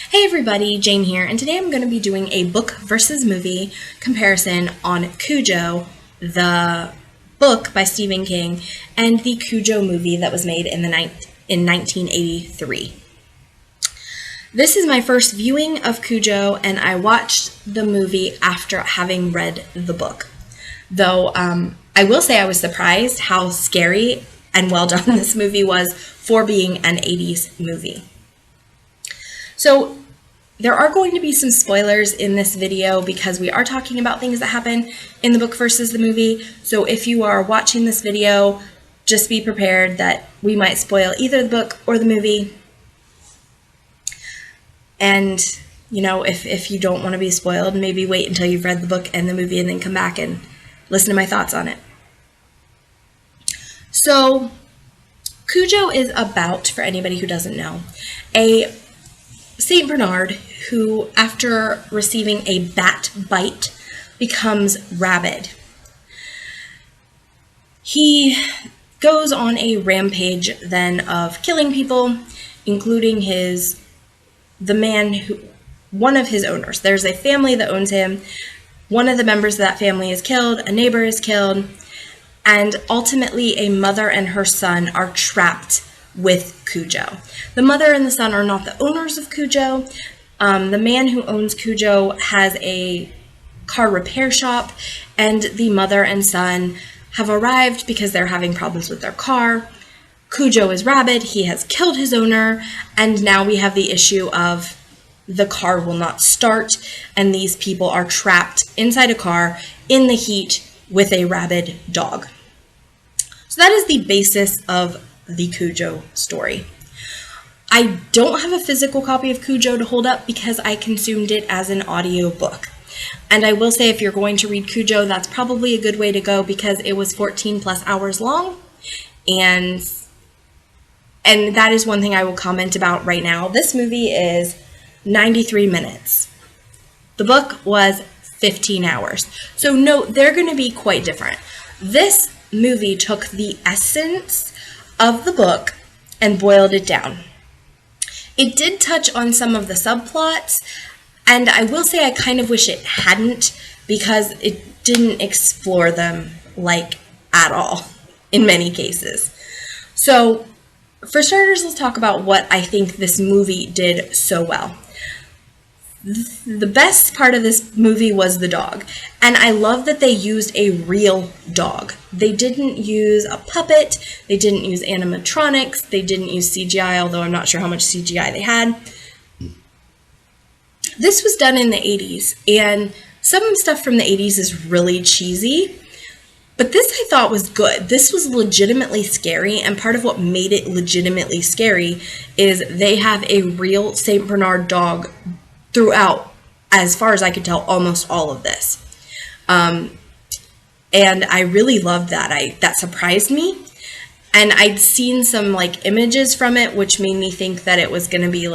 Hey everybody, Jane here, and today I'm going to be doing a book versus movie comparison on Cujo, the book by Stephen King, and the Cujo movie that was made in 1983. This is my first viewing of Cujo, and I watched the movie after having read the book. Though I will say I was surprised how scary and well done this movie was for being an 80s movie. So there are going to be some spoilers in this video because we are talking about things that happen in the book versus the movie. So if you are watching this video, just be prepared that we might spoil either the book or the movie. And, you know, if you don't want to be spoiled, maybe wait until you've read the book and the movie and then come back and listen to my thoughts on it. So Cujo is about, for anybody who doesn't know, a Saint Bernard who, after receiving a bat bite, becomes rabid. He goes on a rampage then of killing people, including one of his owners. There's a family that owns him. One of the members of that family is killed, a neighbor is killed, and ultimately a mother and her son are trapped with Cujo. The mother and the son are not the owners of Cujo. The man who owns Cujo has a car repair shop, and the mother and son have arrived because they're having problems with their car. Cujo is rabid, he has killed his owner, and now we have the issue of the car will not start, and these people are trapped inside a car in the heat with a rabid dog. So that is the basis of the Cujo story. I don't have a physical copy of Cujo to hold up because I consumed it as an audio book. And I will say if you're going to read Cujo, that's probably a good way to go because it was 14 plus hours long. And that is one thing I will comment about right now. This movie is 93 minutes. The book was 15 hours. So note, they're going to be quite different. This movie took the essence of the book and boiled it down. It did touch on some of the subplots, and I will say I kind of wish it hadn't because it didn't explore them at all in many cases. So for starters, let's talk about what I think this movie did so well. The best part of this movie was the dog, and I love that they used a real dog. They didn't use a puppet, they didn't use animatronics, they didn't use CGI, although I'm not sure how much CGI they had. This was done in the 80s, and some stuff from the 80s is really cheesy, but this I thought was good. This was legitimately scary, and part of what made it legitimately scary is they have a real Saint Bernard dog throughout, as far as I could tell, almost all of this. And I really loved that. That surprised me. And I'd seen some images from it, which made me think that it was going to be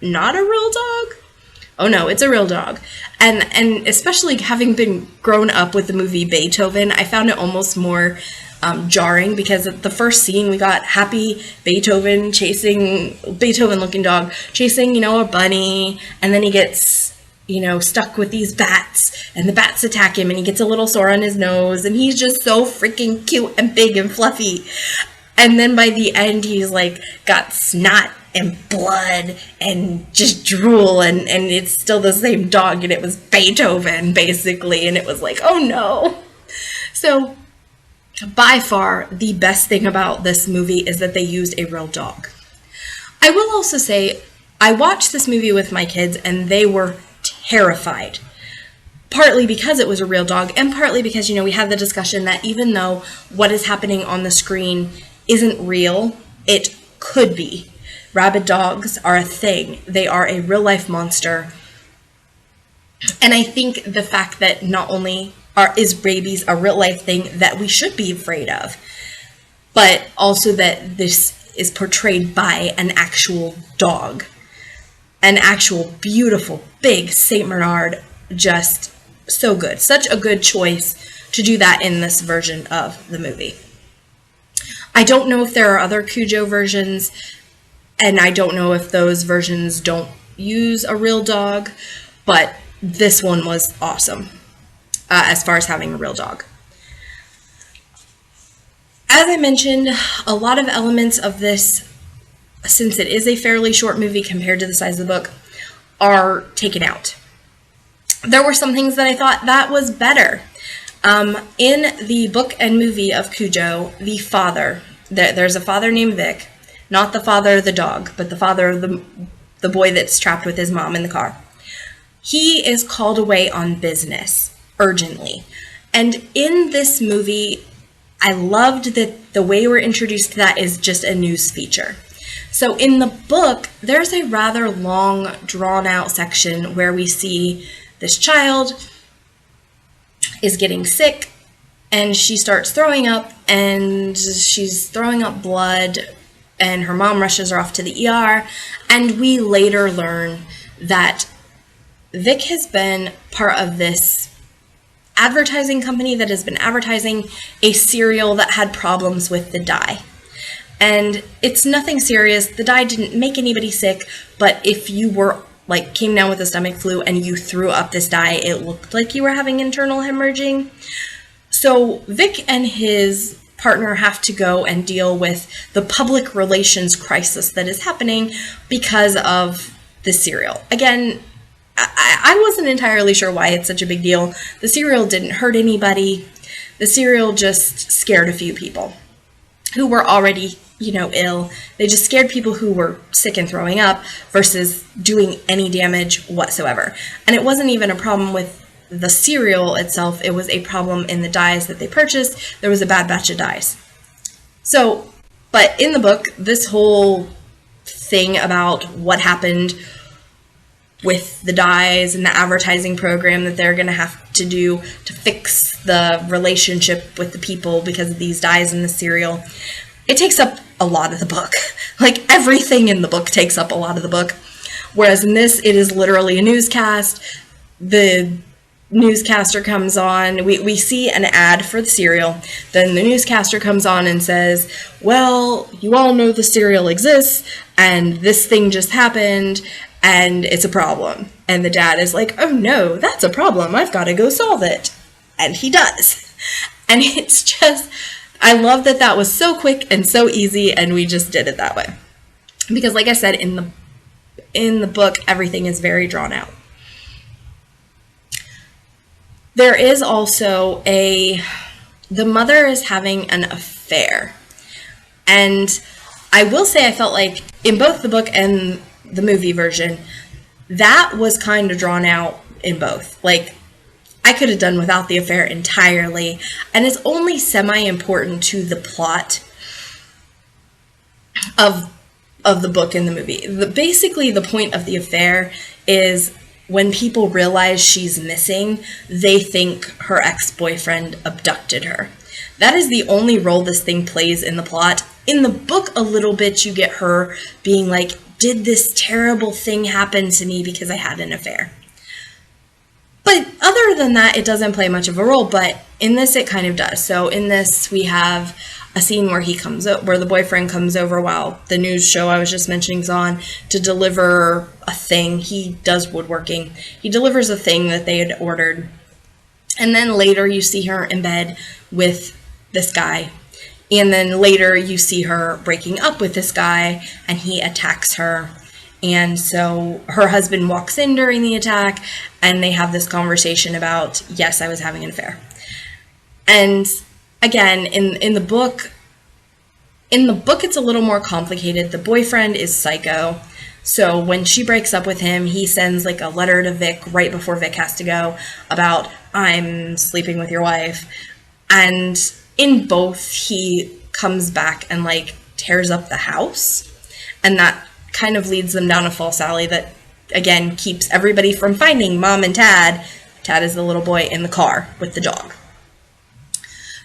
not a real dog. Oh no, it's a real dog. And especially having been grown up with the movie Beethoven, I found it almost more jarring because at the first scene we got happy Beethoven looking dog chasing, a bunny, and then he gets, stuck with these bats, and the bats attack him, and he gets a little sore on his nose, and he's just so freaking cute and big and fluffy. And then by the end, he's got snot and blood and just drool, and it's still the same dog, and it was Beethoven, basically, and it was oh no. So by far, the best thing about this movie is that they used a real dog. I will also say, I watched this movie with my kids, and they were terrified. Partly because it was a real dog, and partly because, we had the discussion that even though what is happening on the screen isn't real, it could be. Rabid dogs are a thing. They are a real-life monster. And I think the fact that not only is rabies a real-life thing that we should be afraid of, but also that this is portrayed by an actual dog. An actual beautiful, big Saint Bernard, just so good. Such a good choice to do that in this version of the movie. I don't know if there are other Cujo versions, and I don't know if those versions don't use a real dog, but this one was awesome as far as having a real dog. As I mentioned, a lot of elements of this, since it is a fairly short movie compared to the size of the book, are taken out. There were some things that I thought that was better. In the book and movie of Cujo, the father, there's a father named Vic, not the father of the dog, but the father of the boy that's trapped with his mom in the car. He is called away on business urgently. And in this movie, I loved that the way we're introduced to that is just a news feature. So in the book, there's a rather long, drawn-out section where we see this child is getting sick, and she starts throwing up, and she's throwing up blood, and her mom rushes her off to the ER, and we later learn that Vic has been part of this advertising company that has been advertising a cereal that had problems with the dye. And it's nothing serious. The dye didn't make anybody sick, but if you were came down with a stomach flu and you threw up this dye, it looked like you were having internal hemorrhaging. So Vic and his partner have to go and deal with the public relations crisis that is happening because of the cereal. Again, I wasn't entirely sure why it's such a big deal. The cereal didn't hurt anybody. The cereal just scared a few people who were already, ill. They just scared people who were sick and throwing up versus doing any damage whatsoever. And it wasn't even a problem with the cereal itself. It was a problem in the dyes that they purchased. There was a bad batch of dyes. So, but in the book, this whole thing about what happened with the dyes and the advertising program that they're going to have to do to fix the relationship with the people because of these dyes in the cereal, it takes up a lot of the book. Everything in the book takes up a lot of the book. Whereas in this, it is literally a newscast. The newscaster comes on. We see an ad for the cereal. Then the newscaster comes on and says, well, you all know the cereal exists, and this thing just happened, and it's a problem. And the dad is like, oh no, that's a problem. I've got to go solve it. And he does. And it's just, I love that that was so quick and so easy, and we just did it that way. Because like I said, in the book, everything is very drawn out. There is also the mother is having an affair. And I will say I felt like in both the book and the movie version, that was kind of drawn out in both. I could have done without the affair entirely, and it's only semi-important to the plot of the book and the movie. Basically, the point of the affair is when people realize she's missing, they think her ex-boyfriend abducted her. That is the only role this thing plays in the plot. In the book, a little bit, you get her being like, did this terrible thing happen to me because I had an affair? But other than that, it doesn't play much of a role, but in this, it kind of does. So in this, we have a scene where where the boyfriend comes over while the news show I was just mentioning is on to deliver a thing. He does woodworking. He delivers a thing that they had ordered. And then later you see her in bed with this guy. And then later you see her breaking up with this guy and he attacks her. And so her husband walks in during the attack and they have this conversation about, yes, I was having an affair. And again, in the book, it's a little more complicated. The boyfriend is psycho. So when she breaks up with him, he sends like a letter to Vic right before Vic has to go about, I'm sleeping with your wife. And in both, he comes back and like tears up the house. And that kind of leads them down a false alley that, again, keeps everybody from finding Mom and Tad. Tad is the little boy in the car with the dog.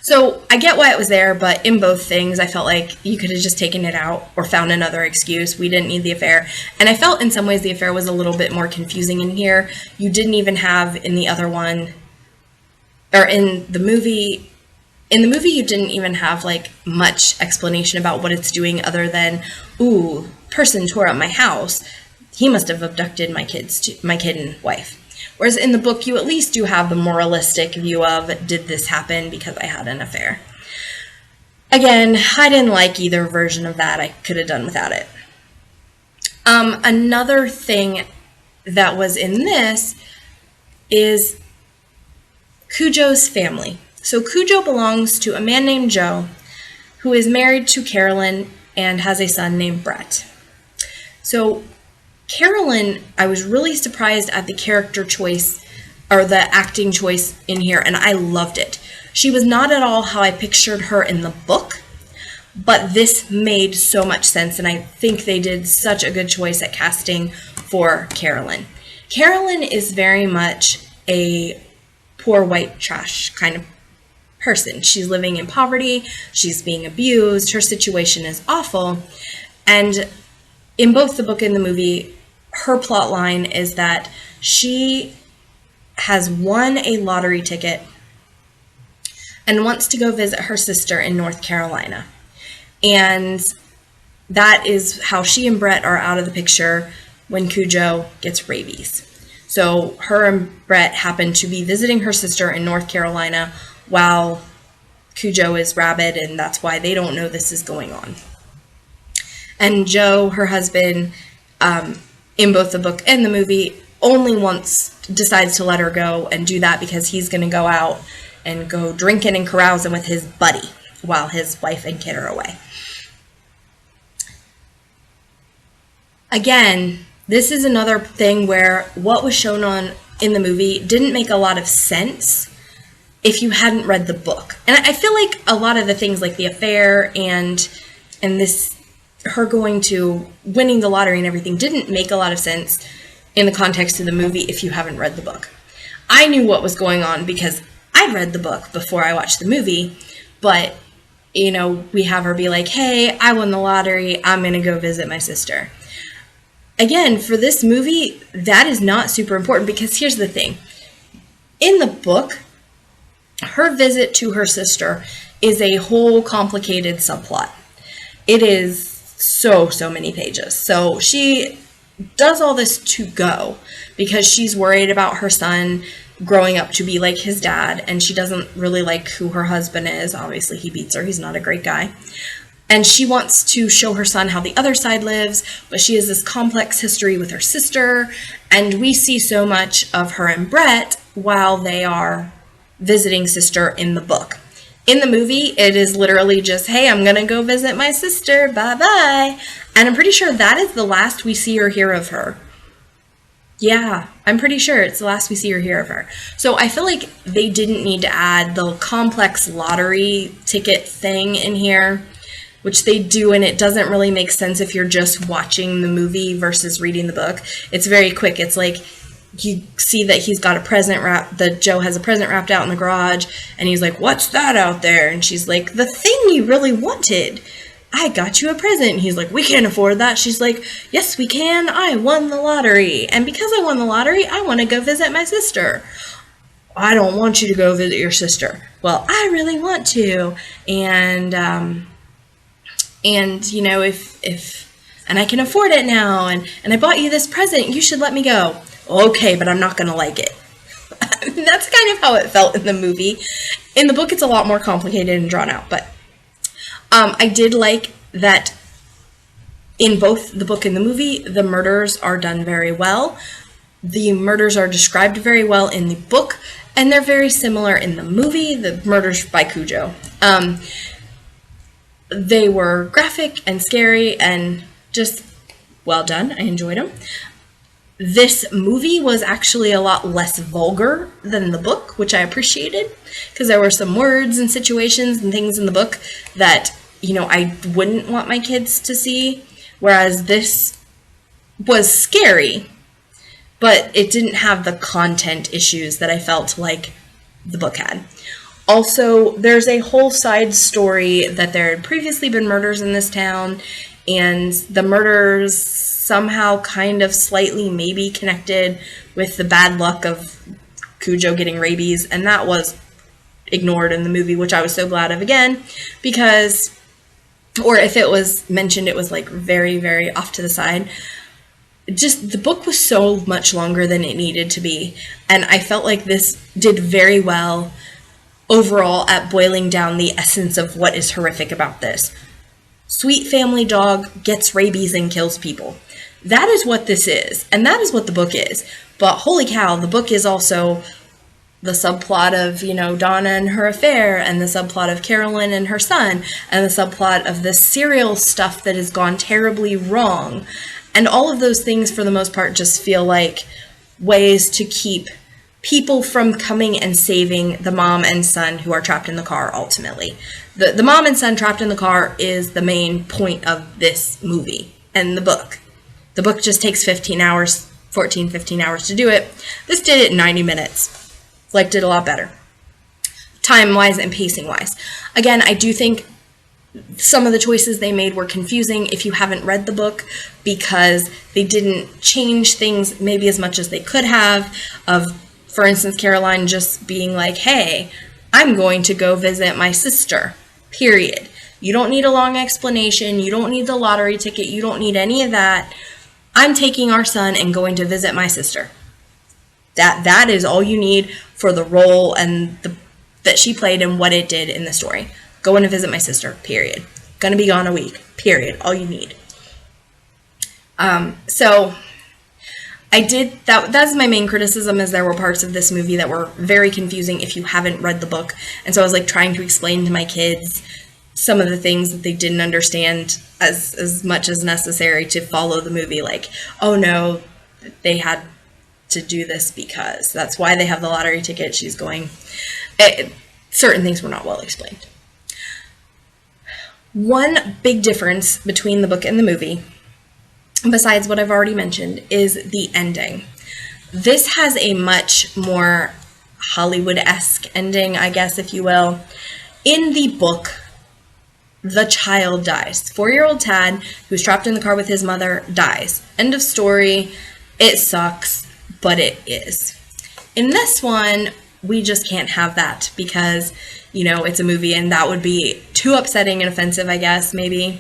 So I get why it was there, but in both things, I felt like you could have just taken it out or found another excuse. We didn't need the affair. And I felt in some ways the affair was a little bit more confusing in here. You didn't even have in the other one, or in the movie, you didn't even have like much explanation about what it's doing other than, ooh, person tore up my house. he must have abducted my kid and wife. Whereas in the book, you at least do have the moralistic view of, did this happen because I had an affair? Again, I didn't like either version of that. I could have done without it. Another thing that was in this is Cujo's family. So Cujo belongs to a man named Joe, who is married to Carolyn and has a son named Brett. So Carolyn, I was really surprised at the character choice or the acting choice in here, and I loved it. She was not at all how I pictured her in the book, but this made so much sense, and I think they did such a good choice at casting for Carolyn. Carolyn is very much a poor white trash kind of person. She's living in poverty, she's being abused, her situation is awful, and in both the book and the movie, her plot line is that she has won a lottery ticket and wants to go visit her sister in North Carolina. And that is how she and Brett are out of the picture when Cujo gets rabies. So her and Brett happen to be visiting her sister in North Carolina while Cujo is rabid, and that's why they don't know this is going on. And Joe, her husband, in both the book and the movie, only decides to let her go and do that because he's going to go out and go drinking and carousing with his buddy while his wife and kid are away. Again, this is another thing where what was shown on in the movie didn't make a lot of sense if you hadn't read the book. And I feel like a lot of the things like the affair and this her going to winning the lottery and everything didn't make a lot of sense in the context of the movie if you haven't read the book. I knew what was going on because I'd read the book before I watched the movie, but, you know, we have her be like, hey, I won the lottery, I'm going to go visit my sister. Again, for this movie, that is not super important because here's the thing. In the book, her visit to her sister is a whole complicated subplot. It is so many pages. So she does all this to go because she's worried about her son growing up to be like his dad, and she doesn't really like who her husband is. Obviously, he beats her. He's not a great guy. And she wants to show her son how the other side lives, but she has this complex history with her sister, and we see so much of her and Brett while they are visiting sister in the book. In the movie, it is literally just, hey, I'm going to go visit my sister, bye-bye. And I'm pretty sure that is the last we see or hear of her. Yeah, I'm pretty sure it's the last we see or hear of her. So I feel like they didn't need to add the complex lottery ticket thing in here, which they do, and it doesn't really make sense if you're just watching the movie versus reading the book. It's very quick. It's like you see that he's got a present that Joe has a present wrapped out in the garage, and he's like, what's that out there? And she's like, the thing you really wanted. I got you a present. And he's like, we can't afford that. She's like, yes, we can. I won the lottery. And because I won the lottery, I want to go visit my sister. I don't want you to go visit your sister. Well, I really want to. And you know, if and I can afford it now, and I bought you this present, you should let me go. Okay, but I'm not going to like it. That's kind of how it felt in the movie. In the book, it's a lot more complicated and drawn out, but I did like that in both the book and the movie, the murders are done very well. The murders are described very well in the book, and they're very similar in the movie, the murders by Cujo. They were graphic and scary and just well done. I enjoyed them. This movie was actually a lot less vulgar than the book, which I appreciated, because there were some words and situations and things in the book that, you know, I wouldn't want my kids to see, whereas this was scary, but it didn't have the content issues that I felt like the book had. Also, there's a whole side story that there had previously been murders in this town, and the murders somehow kind of slightly maybe connected with the bad luck of Cujo getting rabies, and that was ignored in the movie, which I was so glad of again, because, or if it was mentioned, it was like very, very off to the side. just the book was so much longer than it needed to be, and I felt like this did very well overall at boiling down the essence of what is horrific about this. Sweet family dog gets rabies and kills people. That is what this is, and that is what the book is. But holy cow, the book is also the subplot of, Donna and her affair, and the subplot of Carolyn and her son, and the subplot of the serial stuff that has gone terribly wrong. And all of those things, for the most part, just feel like ways to keep people from coming and saving the mom and son who are trapped in the car, ultimately. The mom and son trapped in the car is the main point of this movie and the book. The book just takes 15 hours to do it. This did it in 90 minutes. Liked it a lot better, time-wise and pacing-wise. Again, I do think some of the choices they made were confusing if you haven't read the book, because they didn't change things maybe as much as they could have. For instance, Caroline just being like, hey, I'm going to go visit my sister, period. You don't need a long explanation. You don't need the lottery ticket. You don't need any of that. I'm taking our son and going to visit my sister. That is all you need for the role and that she played and what it did in the story. Going to visit my sister, period. Gonna be gone a week, period. All you need. So I did that's my main criticism, is there were parts of this movie that were very confusing if you haven't read the book. And so I was like trying to explain to my kids some of the things that they didn't understand as much as necessary to follow the movie. Like, oh no, they had to do this because that's why they have the lottery ticket. She's going. Certain things were not well explained. One big difference between the book and the movie, besides what I've already mentioned, is the ending. This has a much more Hollywood-esque ending, I guess, if you will. In the book, the child dies. 4-year-old Tad, who's trapped in the car with his mother, dies. End of story. It sucks, but it is. In this one, we just can't have that because, it's a movie and that would be too upsetting and offensive, I guess, maybe.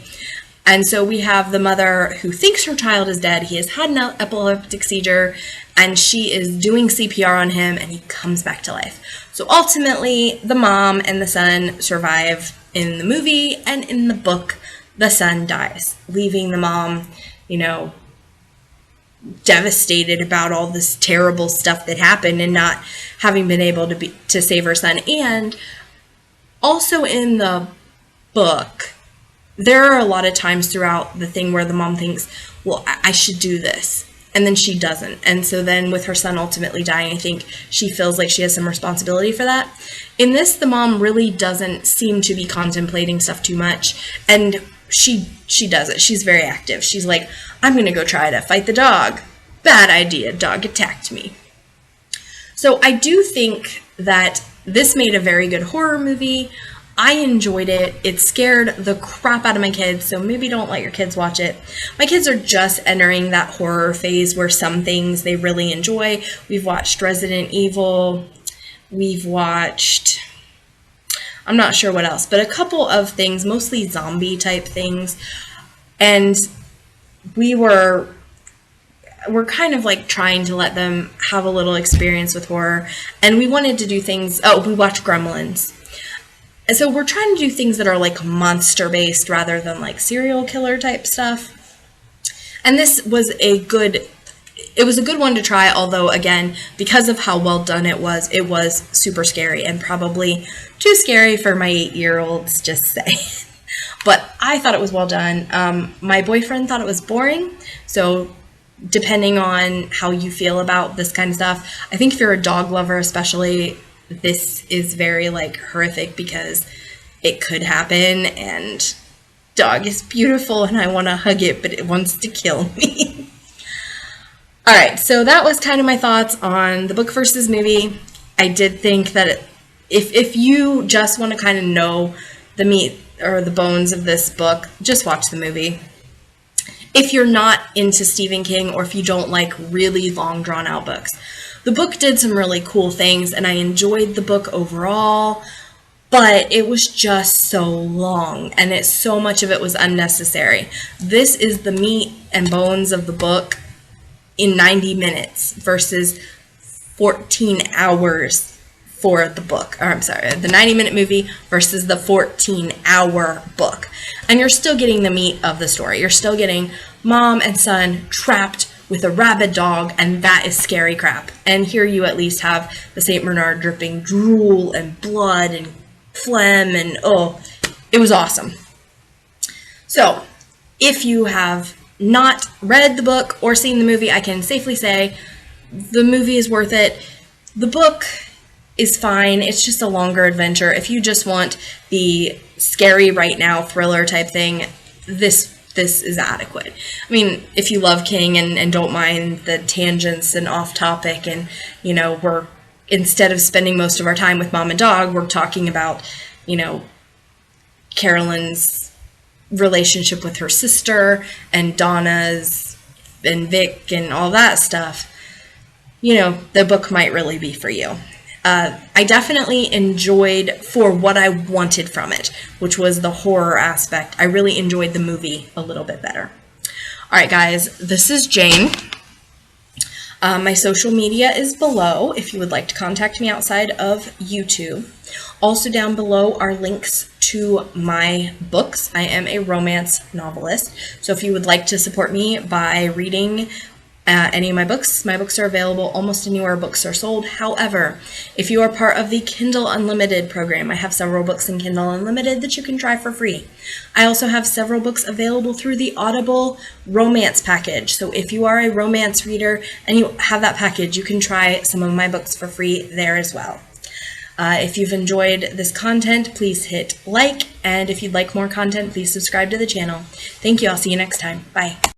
And so we have the mother who thinks her child is dead. He has had an epileptic seizure and she is doing CPR on him and he comes back to life. So ultimately, the mom and the son survive in the movie, and in the book, the son dies, leaving the mom, devastated about all this terrible stuff that happened and not having been able to save her son. And also in the book, there are a lot of times throughout the thing where the mom thinks, well, I should do this, and then she doesn't. And so then with her son ultimately dying, I think she feels like she has some responsibility for that. In this, the mom really doesn't seem to be contemplating stuff too much, and she does it. She's very active. She's like, I'm going to go try to fight the dog. Bad idea. Dog attacked me. So I do think that this made a very good horror movie. I enjoyed it. It scared the crap out of my kids, so maybe don't let your kids watch it. My kids are just entering that horror phase where some things they really enjoy. We've watched Resident Evil. We've watched, I'm not sure what else, but a couple of things, mostly zombie type things. And we're kind of like trying to let them have a little experience with horror. And we wanted to do things, we watched Gremlins. And so we're trying to do things that are like monster based rather than like serial killer type stuff. And this was a good one to try, although again, because of how well done it was super scary and probably too scary for my 8-year-olds, just say. But I thought it was well done. My boyfriend thought it was boring, so depending on how you feel about this kind of stuff, I think if you're a dog lover especially, this is very like horrific because it could happen, and dog is beautiful and I want to hug it, but it wants to kill me. All right, so that was kind of my thoughts on the book versus movie. I did think that if you just want to kind of know the meat or the bones of this book, just watch the movie. If you're not into Stephen King, or if you don't like really long drawn out books, the book did some really cool things and I enjoyed the book overall, but it was just so long and so much of it was unnecessary. This is the meat and bones of the book, in 90 minutes versus 14 hours for the book. Or I'm sorry, the 90-minute movie versus the 14-hour book. And you're still getting the meat of the story. You're still getting mom and son trapped with a rabid dog, and that is scary crap. And here you at least have the St. Bernard dripping drool and blood and phlegm, and oh, it was awesome. So, if you have not read the book or seen the movie, I can safely say the movie is worth it. The book is fine. It's just a longer adventure. If you just want the scary right now thriller type thing, this is adequate. I mean, if you love King and don't mind the tangents and off topic, and we're, instead of spending most of our time with mom and dog, we're talking about Carolyn's relationship with her sister and Donna's and Vic and all that stuff, the book might really be for you. I definitely enjoyed, for what I wanted from it, which was the horror aspect, I really enjoyed the movie a little bit better. All right, guys, this is Jane. My social media is below if you would like to contact me outside of YouTube. Also down below are links to my books. I am a romance novelist, so if you would like to support me by reading any of my books are available almost anywhere books are sold. However, if you are part of the Kindle Unlimited program, I have several books in Kindle Unlimited that you can try for free. I also have several books available through the Audible romance package. So if you are a romance reader and you have that package, you can try some of my books for free there as well. If you've enjoyed this content, please hit like, and if you'd like more content, please subscribe to the channel. Thank you. I'll see you next time. Bye.